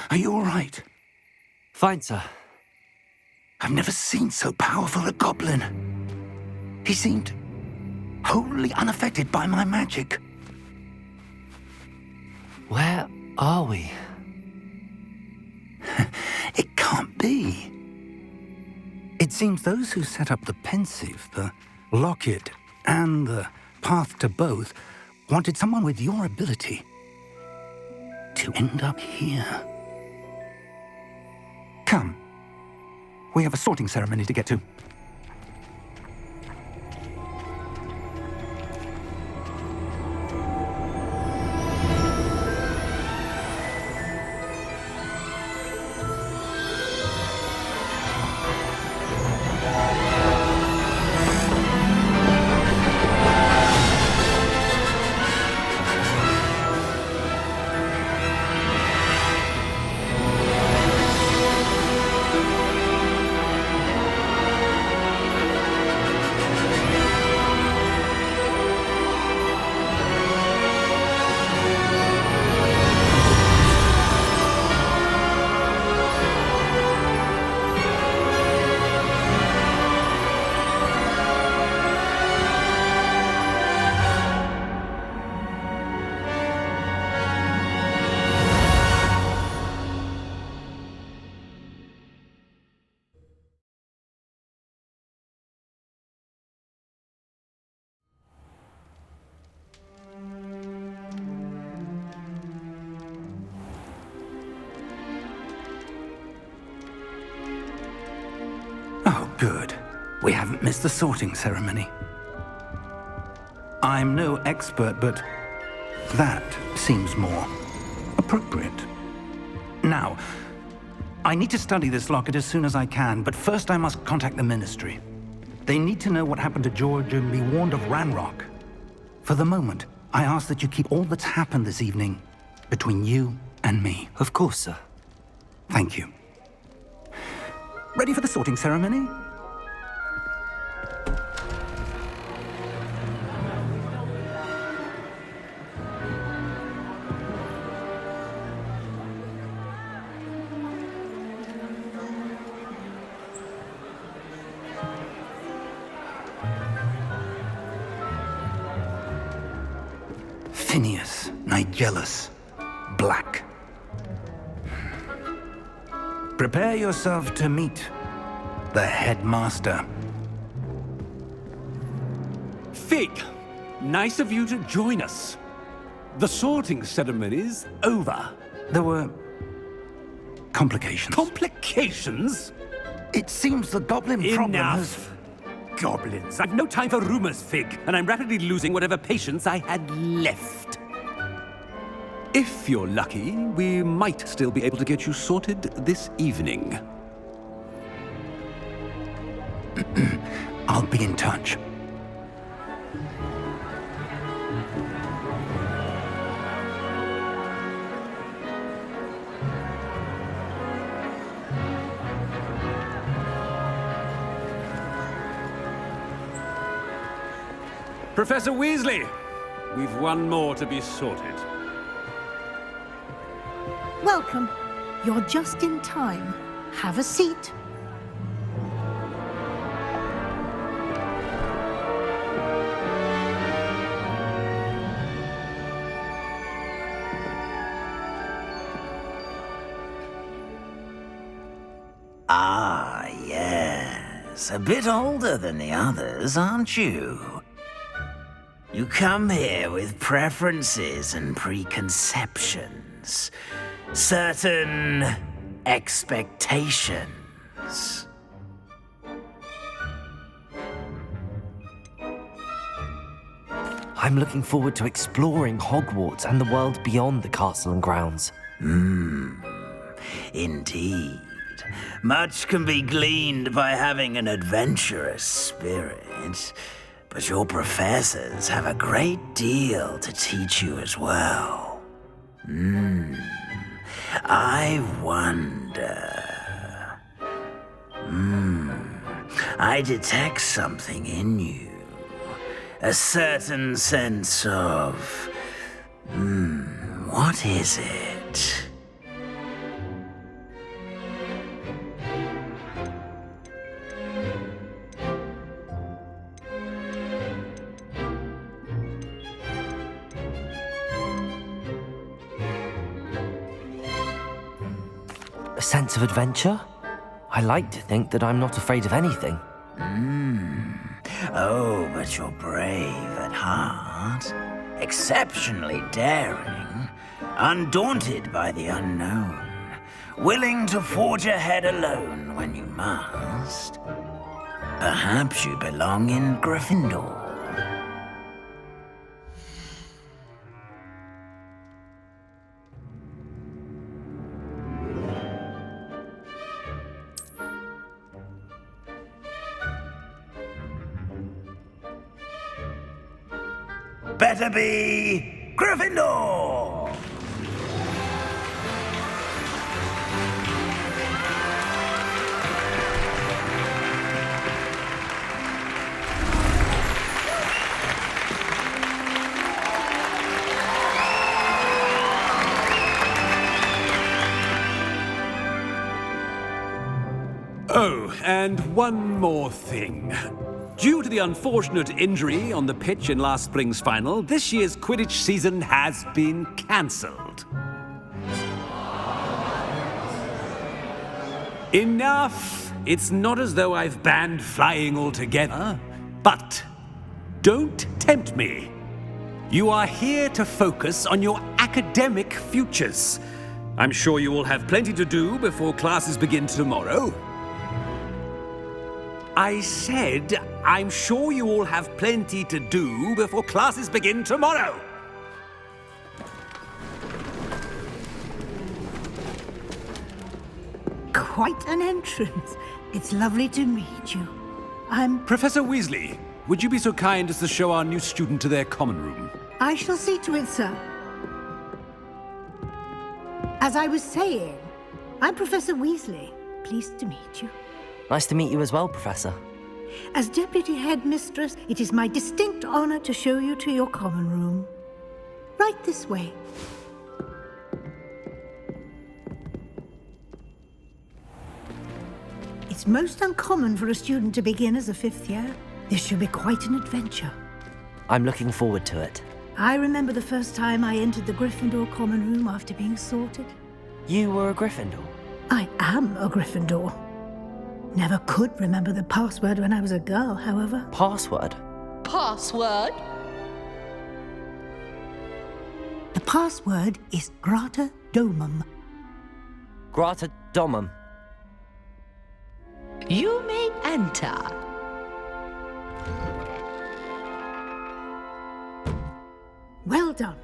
Are you all right? Fine, sir. I've never seen so powerful a goblin. He seemed wholly unaffected by my magic. Where are we? It can't be. It seems those who set up the pensive, the locket, and the path to both wanted someone with your ability to end up here. Come. We have a sorting ceremony to get to. Oh, good. We haven't missed the sorting ceremony. I'm no expert, but that seems more appropriate. Now, I need to study this locket as soon as I can, but first I must contact the Ministry. They need to know what happened to George and be warned of Ranrock. For the moment, I ask that you keep all that's happened this evening between you and me. Of course, sir. Thank you. Ready for the sorting ceremony? Phineas, Nigellus, Black. Prepare yourself to meet the headmaster. Fig, nice of you to join us. The sorting ceremony's over. There were complications. Complications? It seems the goblin problem has... Enough. Goblins. I've no time for rumors, Fig, and I'm rapidly losing whatever patience I had left. If you're lucky, we might still be able to get you sorted this evening. I'll be in touch. Professor Weasley, we've one more to be sorted. Welcome. You're just in time. Have a seat. Ah, yes. A bit older than the others, aren't you? You come here with preferences and preconceptions. Certain expectations. I'm looking forward to exploring Hogwarts and the world beyond the castle and grounds. Indeed. Much can be gleaned by having an adventurous spirit, but your professors have a great deal to teach you as well. I wonder... I detect something in you. a certain sense of... what is it? A sense of adventure? I like to think that I'm not afraid of anything. Oh, but you're brave at heart. Exceptionally daring. Undaunted by the unknown. Willing to forge ahead alone when you must. Perhaps you belong in Gryffindor. Better be Gryffindor! Oh, and one more thing. Due to the unfortunate injury on the pitch in last spring's final, this year's Quidditch season has been cancelled. Enough! It's not as though I've banned flying altogether, but don't tempt me. You are here to focus on your academic futures. I'm sure you will have plenty to do before classes begin tomorrow. I said, I'm sure you all have plenty to do before classes begin tomorrow. Quite an entrance. It's lovely to meet you. Professor Weasley, would you be so kind as to show our new student to their common room? I shall see to it, sir. As I was saying, I'm Professor Weasley. Pleased to meet you. Nice to meet you as well, Professor. As Deputy Headmistress, it is my distinct honor to show you to your common room. Right this way. It's most uncommon for a student to begin as a fifth year. This should be quite an adventure. I'm looking forward to it. I remember the first time I entered the Gryffindor common room after being sorted. You were a Gryffindor? I am a Gryffindor. Never could remember the password when I was a girl, however. Password? Password? The password is Grata Domum. Grata Domum. You may enter. Well done.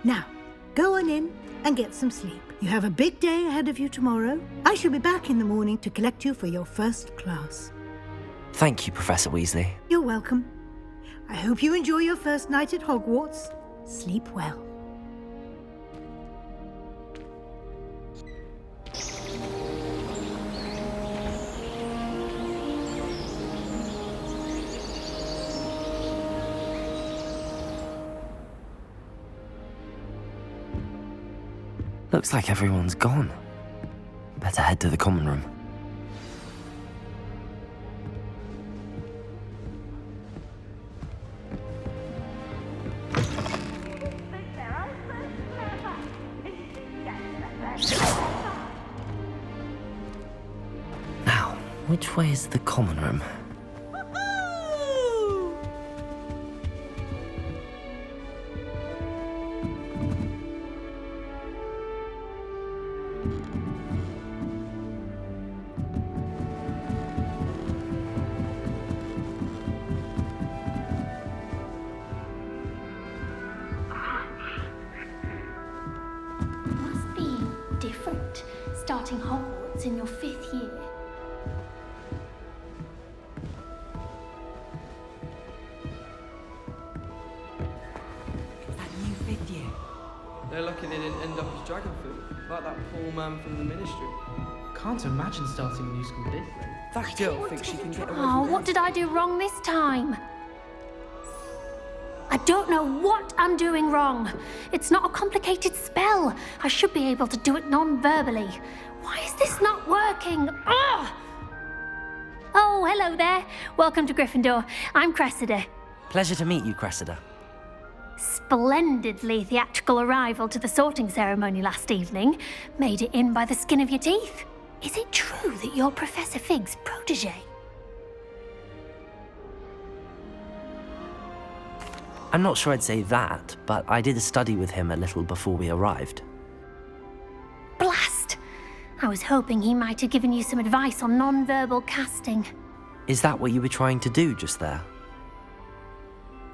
Now, go on in and get some sleep. You have a big day ahead of you tomorrow. I shall be back in the morning to collect you for your first class. Thank you, Professor Weasley. You're welcome. I hope you enjoy your first night at Hogwarts. Sleep well. Looks like everyone's gone. Better head to the common room. Now, which way is the common room? Must be different starting Hogwarts in your 5th year. That new 5th year. They're lucky they didn't end up as dragon food, like that poor man from the ministry. Can't imagine starting a new school this late. That girl thinks she can get away Oh, with what did I do wrong this time? don't know what I'm doing wrong. It's not a complicated spell. I should be able to do it non-verbally. Why is this not working? Ugh! Oh, hello there. Welcome to Gryffindor. I'm Cressida. Pleasure to meet you, Cressida. Splendidly theatrical arrival to the sorting ceremony last evening. Made it in by the skin of your teeth. Is it true that you're Professor Fig's protege? I'm not sure I'd say that, but I did a study with him a little before we arrived. Blast! I was hoping he might have given you some advice on non-verbal casting. Is that what you were trying to do just there?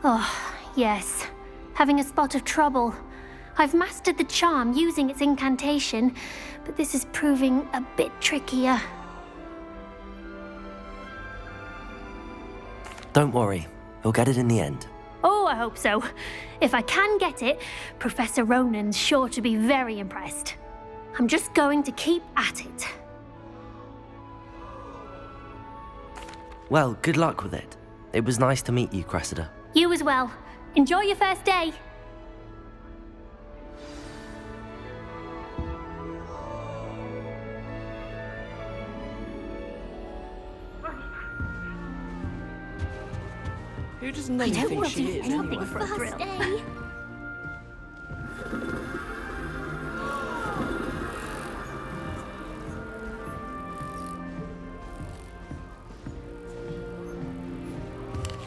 Oh, yes. Having a spot of trouble. I've mastered the charm using its incantation, but this is proving a bit trickier. Don't worry, we'll get it in the end. Oh, I hope so. If I can get it, Professor Ronan's sure to be very impressed. I'm just going to keep at it. Well, good luck with it. It was nice to meet you, Cressida. You as well. Enjoy your first day. Who does Nelly think she is? Anything for a thrill. Day.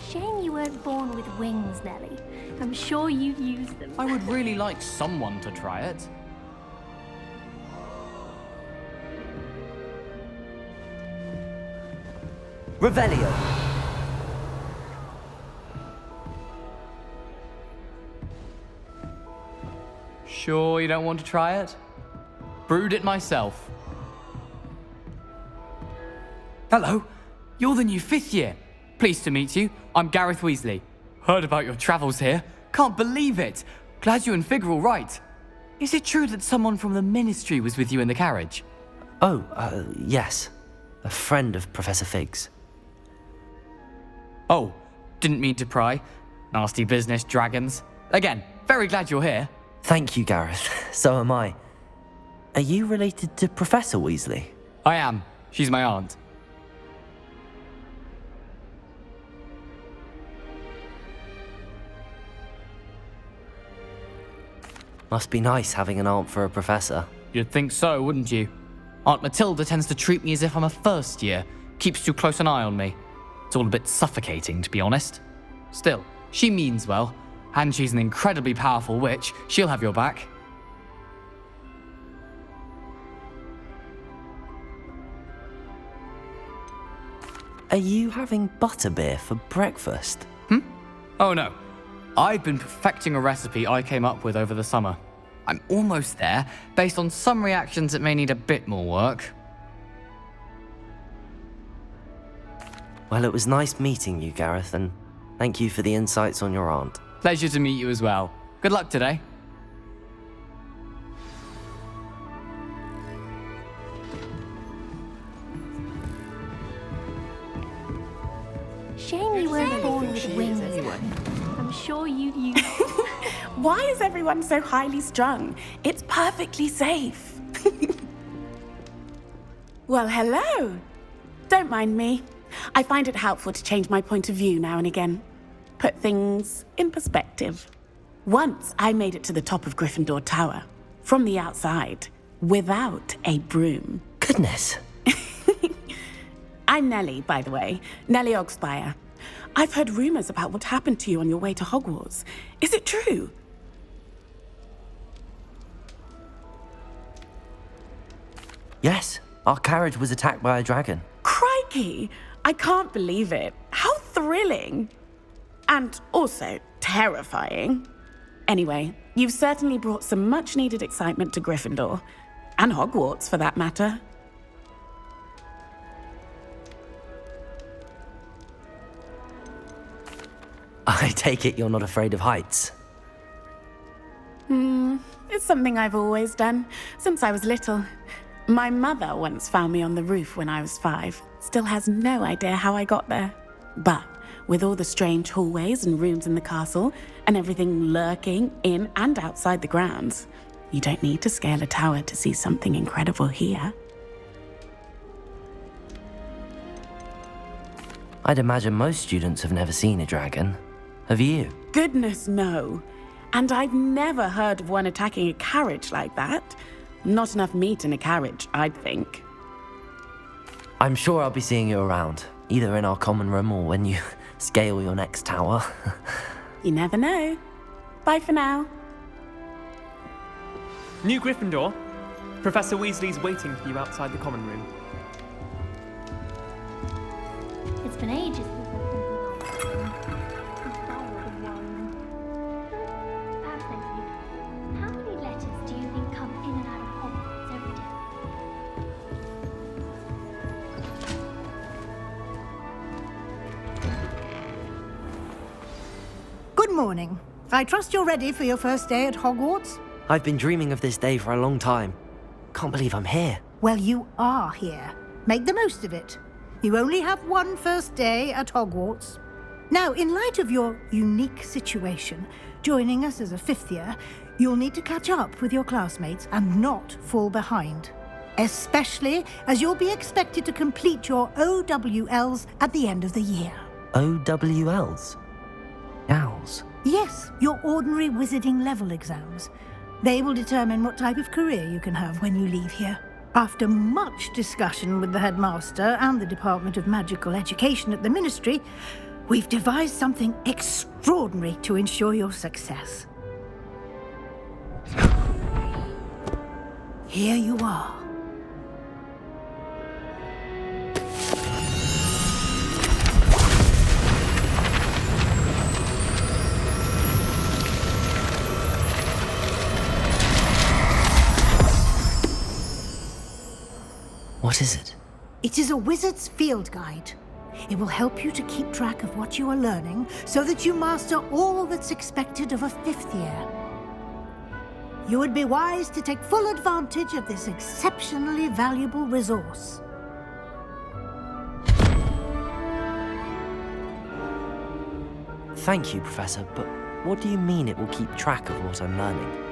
Shame you weren't born with wings, Nelly. I'm sure you'd use them. I would really like someone to try it. Revelio! Sure you don't want to try it? Brewed it myself. Hello, you're the new 5th year. Pleased to meet you. I'm Gareth Weasley. Heard about your travels here. Can't believe it. Glad you and Fig are all right. Is it true that someone from the Ministry was with you in the carriage? Oh, yes. A friend of Professor Fig's. Oh, didn't mean to pry. Nasty business, dragons. Again, very glad you're here. Thank you, Gareth. So am I. Are you related to Professor Weasley? I am. She's my aunt. Must be nice having an aunt for a professor. You'd think so, wouldn't you? Aunt Matilda tends to treat me as if I'm a first year. Keeps too close an eye on me. It's all a bit suffocating, to be honest. Still, she means well. And she's an incredibly powerful witch. She'll have your back. Are you having butterbeer for breakfast? Oh no. I've been perfecting a recipe I came up with over the summer. I'm almost there, based on some reactions that may need a bit more work. Well, it was nice meeting you, Gareth, and thank you for the insights on your aunt. Pleasure to meet you as well. Good luck today. Shame you weren't born with wings. I'm sure you'd use. Why is everyone so highly strung? It's perfectly safe. Well, hello. Don't mind me. I find it helpful to change my point of view now and again. Put things in perspective. Once I made it to the top of Gryffindor Tower, from the outside, without a broom. Goodness. I'm Nellie, by the way. Nellie Ogspire. I've heard rumors about what happened to you on your way to Hogwarts. Is it true? Yes, our carriage was attacked by a dragon. Crikey! I can't believe it. How thrilling! And also terrifying. Anyway, you've certainly brought some much-needed excitement to Gryffindor. And Hogwarts, for that matter. I take it you're not afraid of heights. It's something I've always done, since I was little. My mother once found me on the roof when I was 5. Still has no idea how I got there. But With all the strange hallways and rooms in the castle, and everything lurking in and outside the grounds, you don't need to scale a tower to see something incredible here. I'd imagine most students have never seen a dragon. Have you? Goodness, no. And I've never heard of one attacking a carriage like that. Not enough meat in a carriage, I'd think. I'm sure I'll be seeing you around, either in our common room or when you scale your next tower. You never know. Bye for now. New Gryffindor. Professor Weasley's waiting for you outside the common room. It's been ages. Perhaps next week. How many letters do you think come in and out of Hogwarts every day? Good morning. I trust you're ready for your first day at Hogwarts? I've been dreaming of this day for a long time. Can't believe I'm here. Well, you are here. Make the most of it. You only have one first day at Hogwarts. Now, in light of your unique situation, joining us as a fifth year, you'll need to catch up with your classmates and not fall behind. Especially as you'll be expected to complete your OWLs at the end of the year. OWLs? Owls? Yes, your ordinary wizarding level exams. They will determine what type of career you can have when you leave here. After much discussion with the headmaster and the Department of Magical Education at the Ministry, we've devised something extraordinary to ensure your success. Here you are. What is it? It is a wizard's field guide. It will help you to keep track of what you are learning so that you master all that's expected of a fifth year. You would be wise to take full advantage of this exceptionally valuable resource. Thank you, Professor, but what do you mean it will keep track of what I'm learning?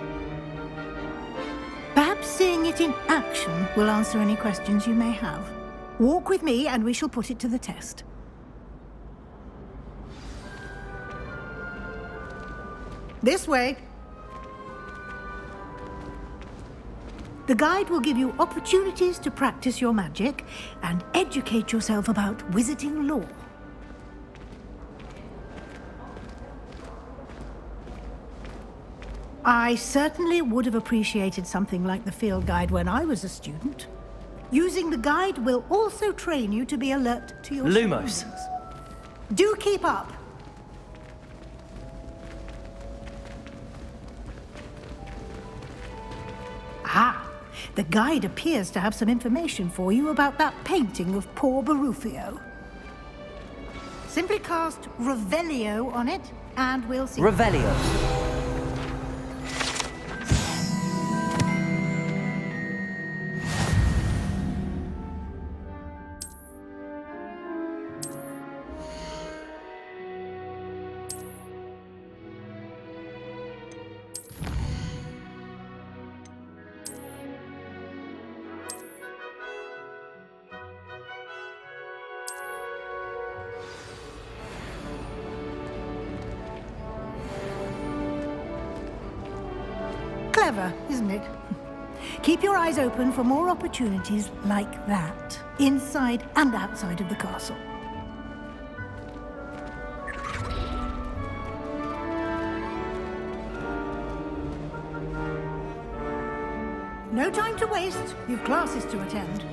Perhaps seeing it in action will answer any questions you may have. Walk with me and we shall put it to the test. This way. The guide will give you opportunities to practice your magic and educate yourself about wizarding lore. I certainly would have appreciated something like the field guide when I was a student. Using the guide will also train you to be alert to your Lumos. surroundings. Do keep up. Ah, the guide appears to have some information for you about that painting of poor Barufio. Simply cast Revelio on it, and we'll see. Revelio. Clever, isn't it? Keep your eyes open for more opportunities like that, inside and outside of the castle. No time to waste. You've classes to attend.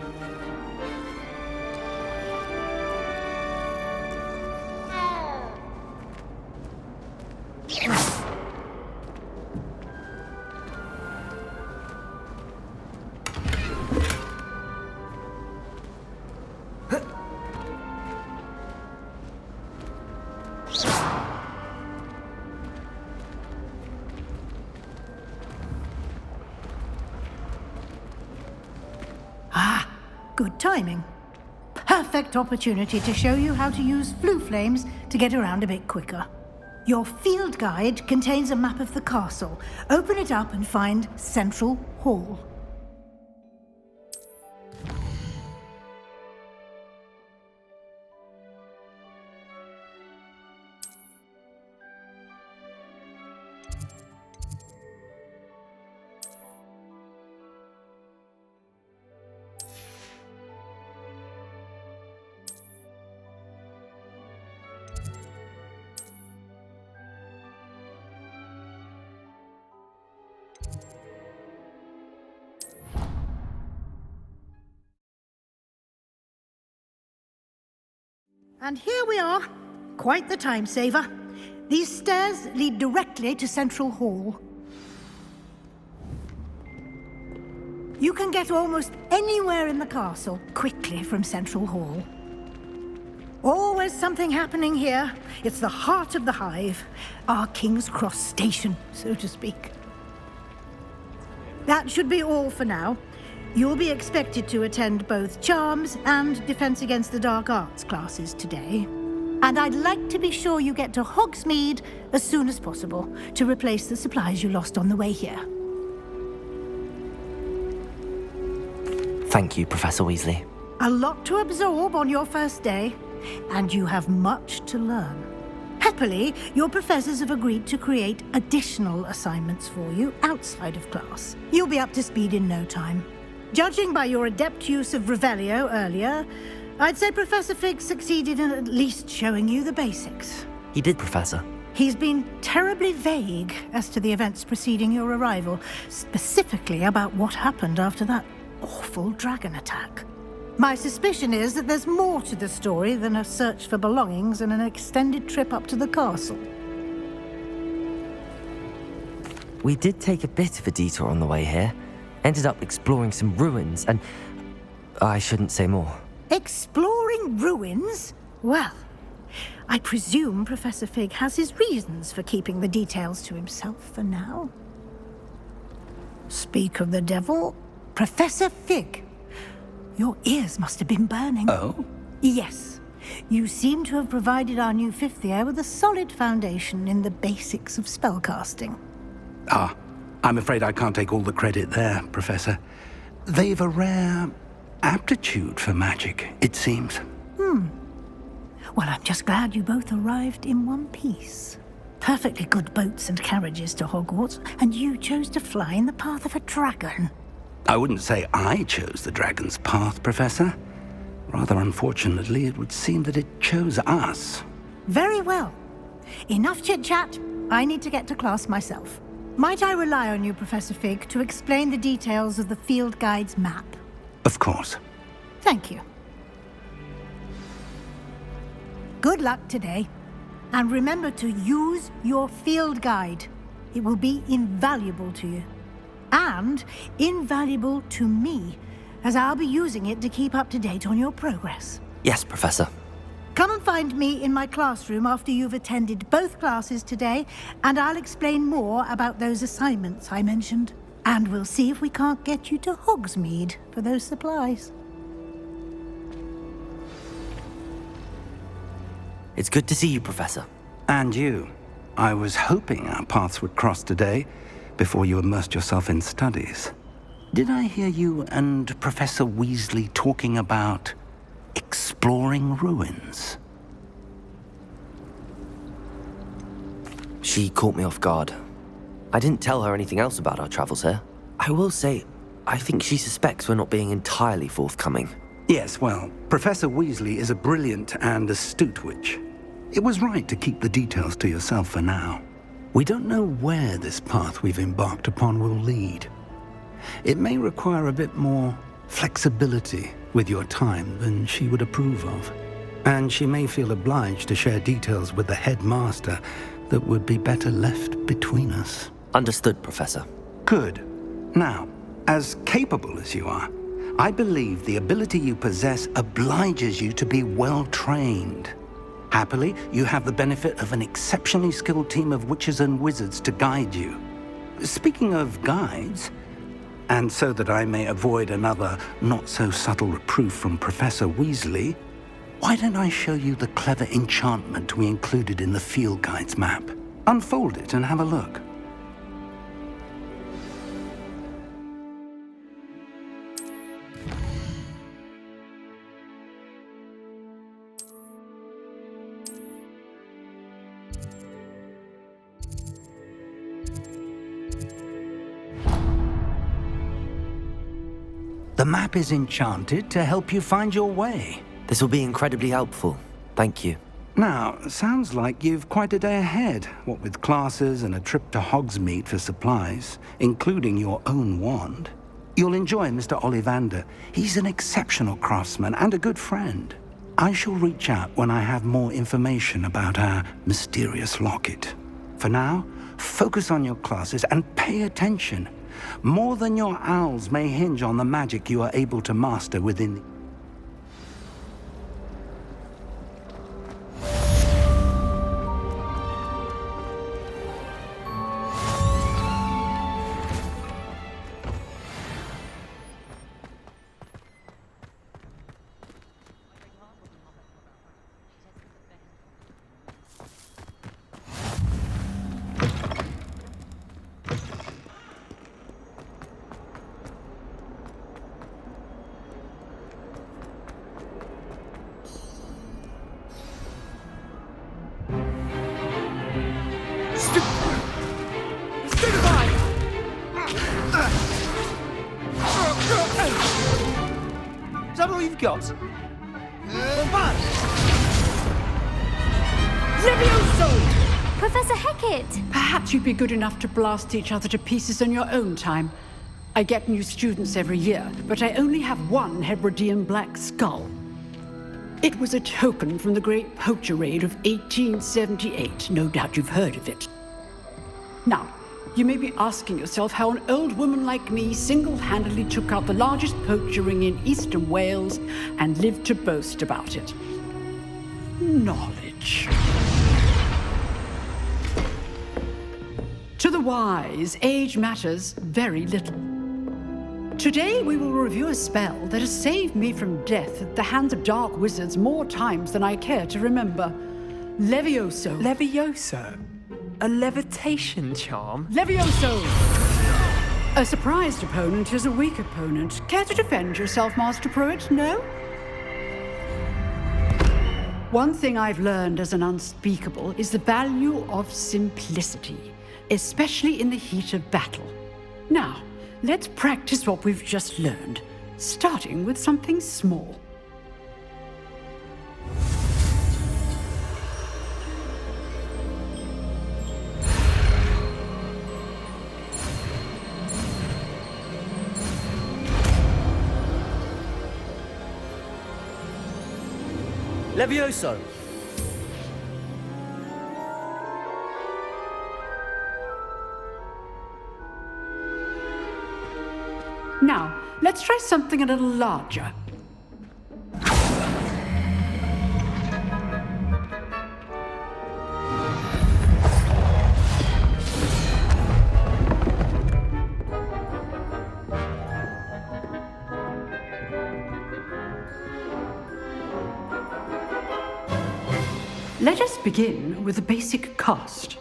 Good timing. perfect opportunity to show you how to use flue flames to get around a bit quicker. Your field guide contains a map of the castle. Open it up and find Central Hall. And here we are. Quite the time saver. These stairs lead directly to Central Hall. You can get almost anywhere in the castle quickly from Central Hall. Always something happening here. It's the heart of the Hive, our King's Cross station, so to speak. That should be all for now. You'll be expected to attend both Charms and Defense Against the Dark Arts classes today. And I'd like to be sure you get to Hogsmeade as soon as possible to replace the supplies you lost on the way here. Thank you, Professor Weasley. A lot to absorb on your first day, and you have much to learn. Happily, your professors have agreed to create additional assignments for you outside of class. You'll be up to speed in no time. Judging by your adept use of Revelio earlier, I'd say Professor Fig succeeded in at least showing you the basics. He did, Professor. He's been terribly vague as to the events preceding your arrival, specifically about what happened after that awful dragon attack. My suspicion is that there's more to the story than a search for belongings and an extended trip up to the castle. We did take a bit of a detour on the way here. Ended up exploring some ruins, and I shouldn't say more. Exploring ruins? Well, I presume Professor Fig has his reasons for keeping the details to himself for now. Speak of the devil, Professor Fig. Your ears must have been burning. Oh? Yes. You seem to have provided our new fifth year with a solid foundation in the basics of spellcasting. Ah, I'm afraid I can't take all the credit there, Professor. They've a rare aptitude for magic, it seems. Well, I'm just glad you both arrived in one piece. Perfectly good boats and carriages to Hogwarts, and you chose to fly in the path of a dragon. I wouldn't say I chose the dragon's path, Professor. Rather unfortunately, it would seem that it chose us. Very well. Enough chit-chat. I need to get to class myself. Might I rely on you, Professor Fig, to explain the details of the field guide's map? Of course. Thank you. Good luck today. And remember to use your field guide. It will be invaluable to you. And invaluable to me, as I'll be using it to keep up to date on your progress. Yes, Professor. Come and find me in my classroom after you've attended both classes today, and I'll explain more about those assignments I mentioned. And we'll see if we can't get you to Hogsmeade for those supplies. It's good to see you, Professor. And you. I was hoping our paths would cross today, before you immersed yourself in studies. Did I hear you and Professor Weasley talking about exploring ruins? She caught me off guard. I didn't tell her anything else about our travels here. I will say, I think she suspects we're not being entirely forthcoming. Yes, well, Professor Weasley is a brilliant and astute witch. It was right to keep the details to yourself for now. We don't know where this path we've embarked upon will lead. It may require a bit more flexibility with your time than she would approve of. And she may feel obliged to share details with the headmaster that would be better left between us. Understood, Professor. Good. Now, as capable as you are, I believe the ability you possess obliges you to be well-trained. Happily, you have the benefit of an exceptionally skilled team of witches and wizards to guide you. Speaking of guides, And so that I may avoid another not-so-subtle reproof from Professor Weasley, why don't I show you the clever enchantment we included in the field guide's map? Unfold it and have a look. The map is enchanted to help you find your way. This will be incredibly helpful. Thank you. Now, sounds like you've quite a day ahead, what with classes and a trip to Hogsmeade for supplies, including your own wand. You'll enjoy Mr. Ollivander. He's an exceptional craftsman and a good friend. I shall reach out when I have more information about our mysterious locket. For now, focus on your classes and pay attention. More than your owls may hinge on the magic you are able to master within the... Is that all you've got? Levioso! Professor Hecat! Perhaps you'd be good enough to blast each other to pieces in your own time. I get new students every year, but I only have one Hebridean black skull. It was a token from the Great Poacher Raid of 1878. No doubt you've heard of it. Now, you may be asking yourself how an old woman like me single-handedly took out the largest poacher ring in eastern Wales and lived to boast about it. Knowledge. To the wise, age matters very little. Today we will review a spell that has saved me from death at the hands of dark wizards more times than I care to remember. Levioso. Levioso? A levitation charm? Levioso! A surprised opponent is a weak opponent. Care to defend yourself, Master Pruitt? No? One thing I've learned as an unspeakable is the value of simplicity, especially in the heat of battle. Now, let's practice what we've just learned, starting with something small. Levioso! Now, let's try something a little larger. Let us begin with the basic cast.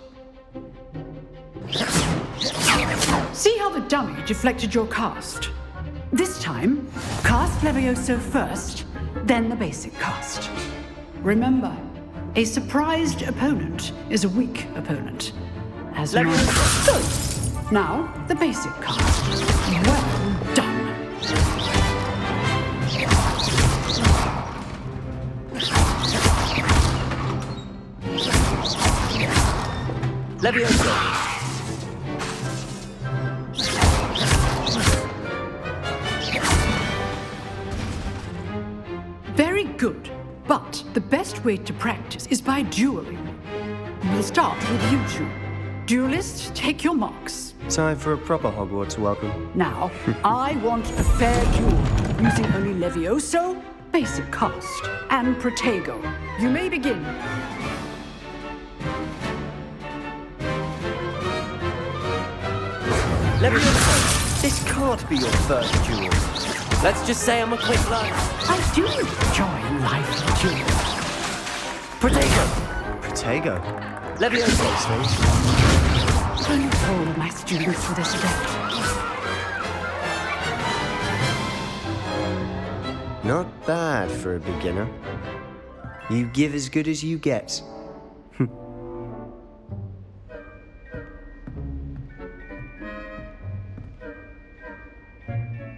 See how the dummy deflected your cast? This time, cast Levioso first, then the basic cast. Remember, a surprised opponent is a weak opponent. As Levioso! Now, the basic cast. Well done. Levioso! Very good, but the best way to practice is by dueling. We'll start with you two. Duelists, take your marks. Time for a proper Hogwarts welcome. Now, I want a fair duel, using only Levioso, basic cast, and Protego. You may begin. Levioso! This can't be your first duel. Let's just say I'm a quick learner. I do enjoy life duels. Protego! Protego. Levioso! Only all of my students for this event. Not bad for a beginner. You give as good as you get.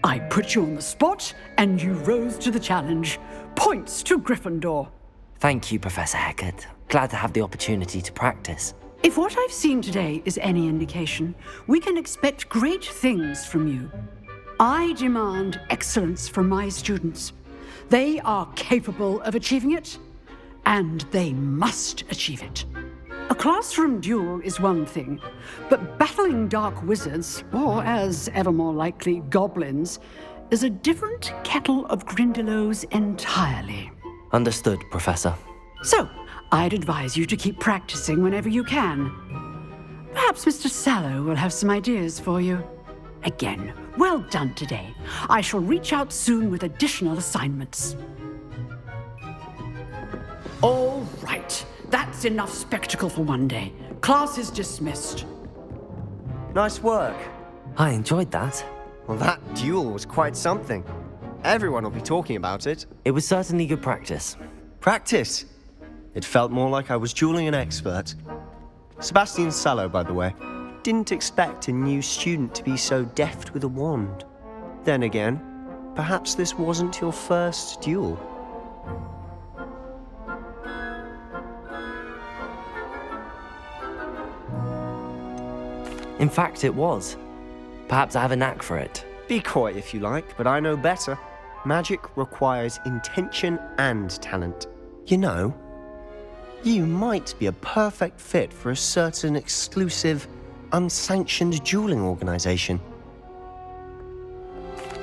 I put you on the spot, and you rose to the challenge. Points to Gryffindor. Thank you, Professor Hecat. Glad to have the opportunity to practice. If what I've seen today is any indication, we can expect great things from you. I demand excellence from my students. They are capable of achieving it, and they must achieve it. A classroom duel is one thing, but battling dark wizards, or as ever more likely, goblins, is a different kettle of Grindylows entirely. Understood, Professor. So, I'd advise you to keep practicing whenever you can. Perhaps Mr. Sallow will have some ideas for you. Again, well done today. I shall reach out soon with additional assignments. All right. That's enough spectacle for one day. Class is dismissed. Nice work. I enjoyed that. Well, that duel was quite something. Everyone will be talking about it. It was certainly good practice. Practice? It felt more like I was dueling an expert. Sebastian Sallow, by the way. Didn't expect a new student to be so deft with a wand. Then again, perhaps this wasn't your first duel. In fact, it was. Perhaps I have a knack for it. Be coy if you like, but I know better. Magic requires intention and talent. You know, you might be a perfect fit for a certain exclusive, unsanctioned dueling organization.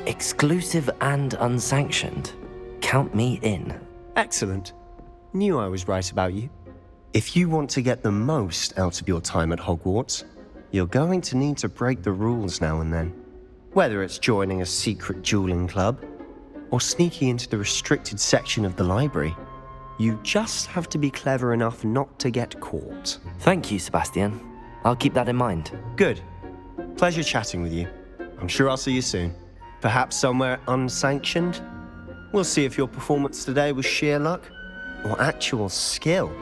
Exclusive and unsanctioned? Count me in. Excellent. Knew I was right about you. If you want to get the most out of your time at Hogwarts, you're going to need to break the rules now and then. Whether it's joining a secret dueling club, or sneaking into the restricted section of the library, you just have to be clever enough not to get caught. Thank you, Sebastian. I'll keep that in mind. Good. Pleasure chatting with you. I'm sure I'll see you soon. Perhaps somewhere unsanctioned? We'll see if your performance today was sheer luck, or actual skill.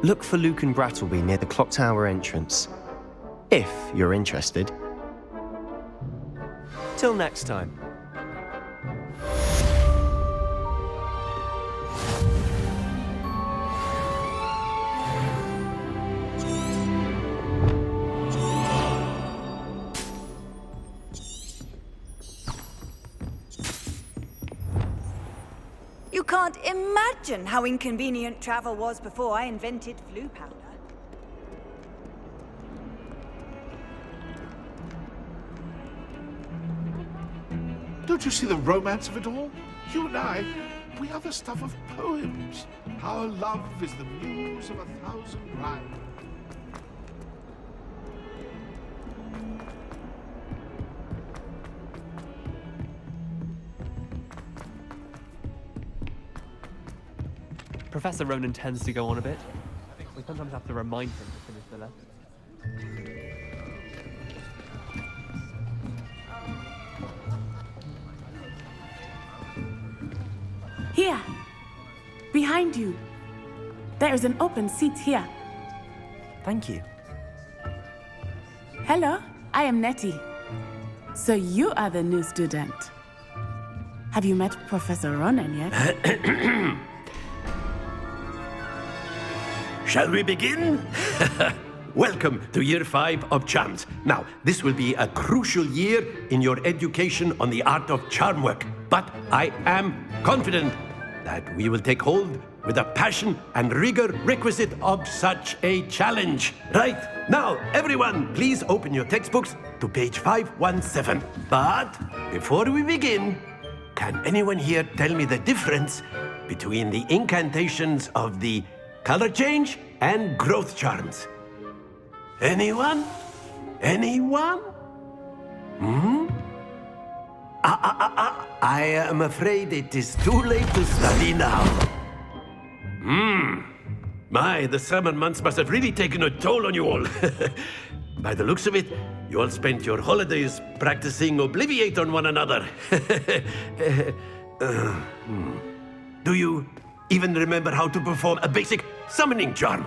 Look for Luke and Brattleby near the clock tower entrance. If you're interested. Till next time. You can't imagine how inconvenient travel was before I invented flu powder. Don't you see the romance of it all? You and I, we are the stuff of poems. Our love is the muse of 1,000 rhymes. Professor Ronan tends to go on a bit. We sometimes have to remind him to finish the lesson. Here, behind you. There is an open seat here. Thank you. Hello, I am Nettie. So you are the new student. Have you met Professor Ronan yet? Shall we begin? Welcome to Year 5 of Charms. Now, this will be a crucial year in your education on the art of charm work, but I am confident that we will take hold with the passion and rigor requisite of such a challenge. Right, now, everyone, please open your textbooks to page 517. But before we begin, can anyone here tell me the difference between the incantations of the color change and growth charms? Anyone? Anyone? I am afraid it is too late to study now. My, the summer months must have really taken a toll on you all. By the looks of it, you all spent your holidays practicing Obliviate on one another. Do you even remember how to perform a basic summoning charm?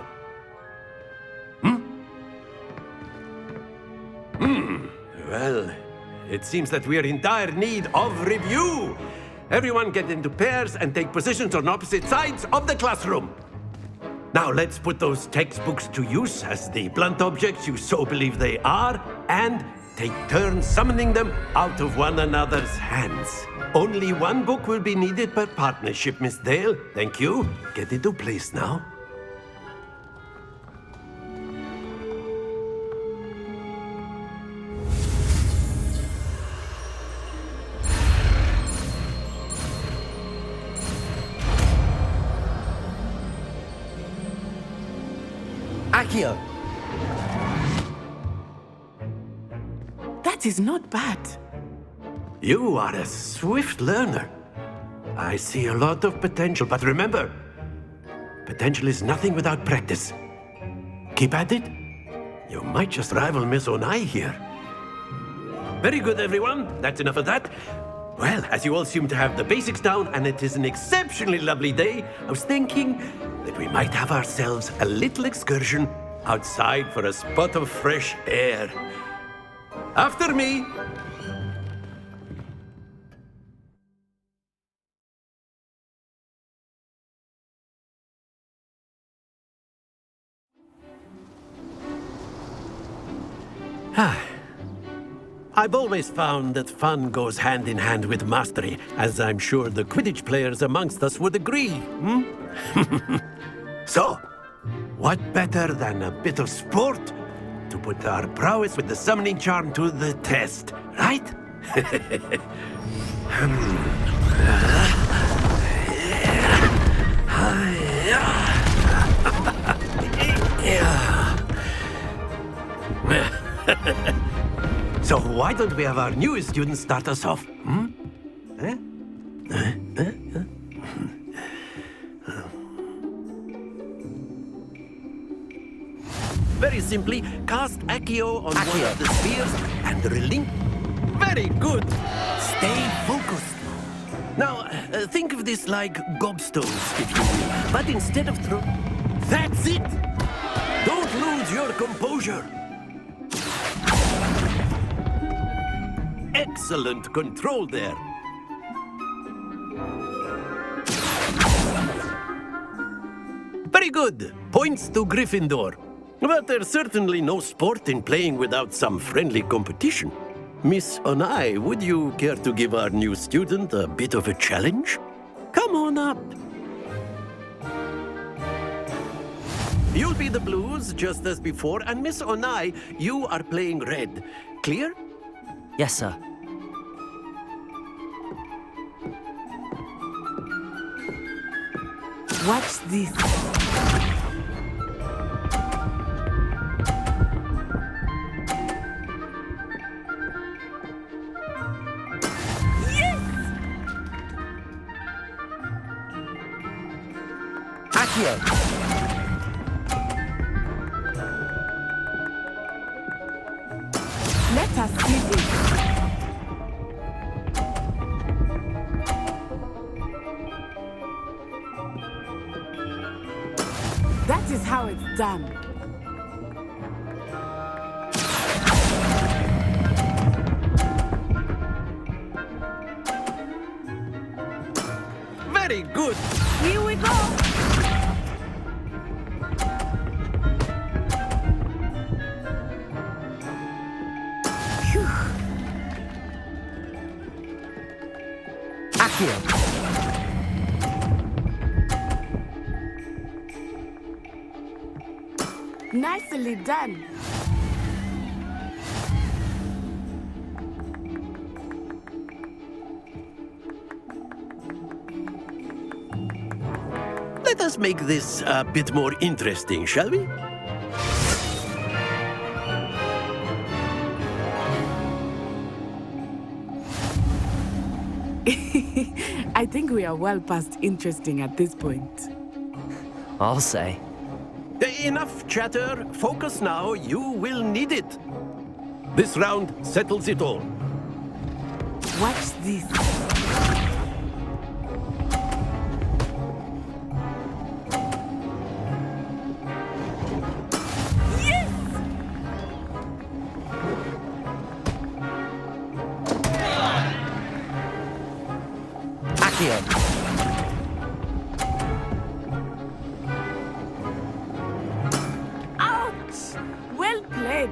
Well, it seems that we are in dire need of review. Everyone get into pairs and take positions on opposite sides of the classroom. Now let's put those textbooks to use as the blunt objects you so believe they are, and take turns summoning them out of one another's hands. Only one book will be needed per partnership, Miss Dale. Thank you. Get into place now. Accio! That is not bad. You are a swift learner. I see a lot of potential, but remember, potential is nothing without practice. Keep at it. You might just rival Miss Onai here. Very good, everyone. That's enough of that. Well, as you all seem to have the basics down, and it is an exceptionally lovely day, I was thinking that we might have ourselves a little excursion outside for a spot of fresh air. After me. I've always found that fun goes hand in hand with mastery, as I'm sure the Quidditch players amongst us would agree. So, what better than a bit of sport to put our prowess with the summoning charm to the test, right? So why don't we have our newest student start us off? Very simply, cast Accio on one of the spheres and relink. Very good. Stay focused. Now, think of this like gobstones, if you will. But instead of throw... That's it! Don't lose your composure. Excellent control there. Very good. Points to Gryffindor. But there's certainly no sport in playing without some friendly competition. Miss Onai, would you care to give our new student a bit of a challenge? Come on up. You'll be the blues, just as before, and Miss Onai, you are playing red. Clear? Yes, sir. Watch this. Accio! Let us see this. That is how it's done. Very good. Here we go. Accio! Nicely done. Let us make this a bit more interesting, shall we? I think we are well past interesting at this point. I'll say. Enough chatter. Focus now. You will need it. This round settles it all. Watch this. Ouch! Well played.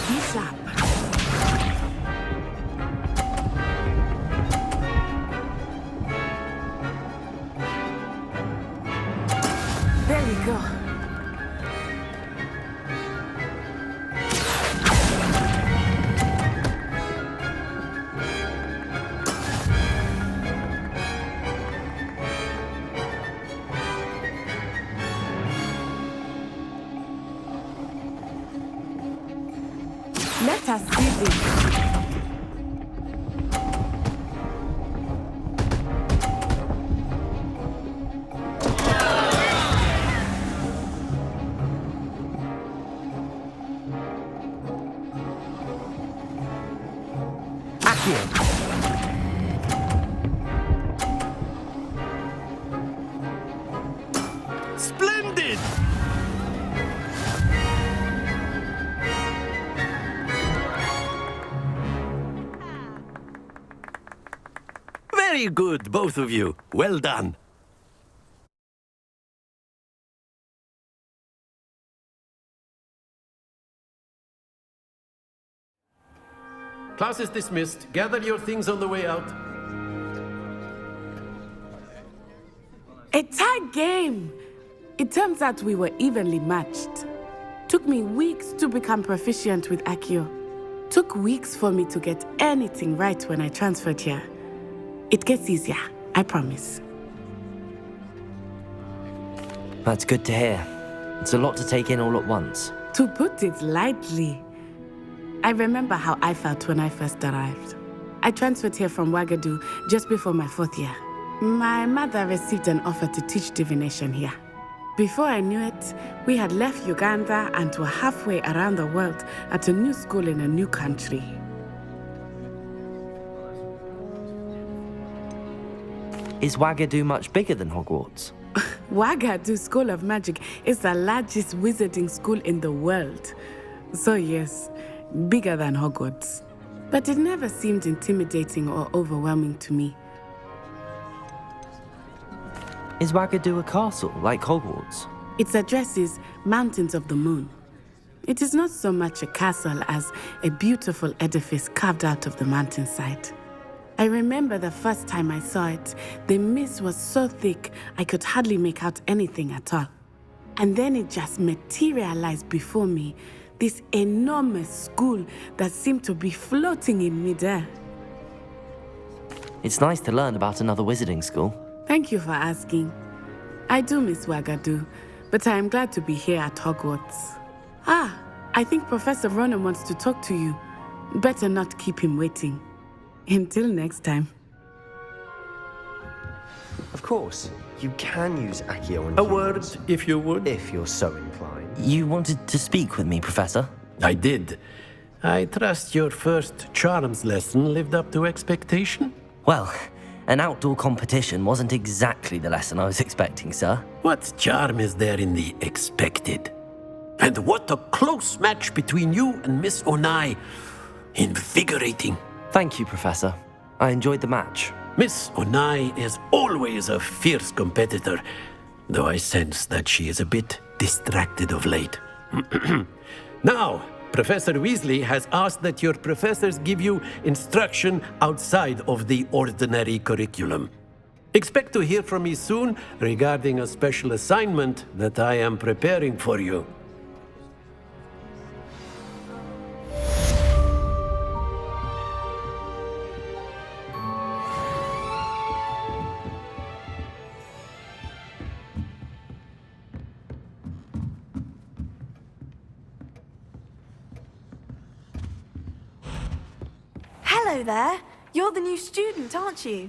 Be sharp. There we go. Let us see this. Splendid! Very good, both of you. Well done. Class is dismissed. Gather your things on the way out. A tight game. It turns out we were evenly matched. Took me weeks to become proficient with Accio. Took weeks for me to get anything right when I transferred here. It gets easier, I promise. That's good to hear. It's a lot to take in all at once. To put it lightly, I remember how I felt when I first arrived. I transferred here from Ouagadougou just before my 4th year. My mother received an offer to teach divination here. Before I knew it, we had left Uganda and were halfway around the world at a new school in a new country. Is Ouagadougou much bigger than Hogwarts? Ouagadougou School of Magic is the largest wizarding school in the world. So yes, bigger than Hogwarts. But it never seemed intimidating or overwhelming to me. Is Ouagadougou a castle, like Hogwarts? Its address is Mountains of the Moon. It is not so much a castle as a beautiful edifice carved out of the mountainside. I remember the first time I saw it, the mist was so thick I could hardly make out anything at all. And then it just materialized before me, this enormous school that seemed to be floating in midair. It's nice to learn about another wizarding school. Thank you for asking. I do miss Ouagadougou, but I am glad to be here at Hogwarts. Ah, I think Professor Ronan wants to talk to you. Better not keep him waiting. Until next time. Of course, you can use Accio on A word, if you would. if you're so inclined. You wanted to speak with me, Professor? I did. I trust your first charms lesson lived up to expectation? Well, an outdoor competition wasn't exactly the lesson I was expecting, sir. What charm is there in the expected? And what a close match between you and Miss Onai. Invigorating. Thank you, Professor. I enjoyed the match. Miss Onai is always a fierce competitor, though I sense that she is a bit distracted of late. Now, Professor Weasley has asked that your professors give you instruction outside of the ordinary curriculum. Expect to hear from me soon regarding a special assignment that I am preparing for you. Hello there. You're the new student, aren't you?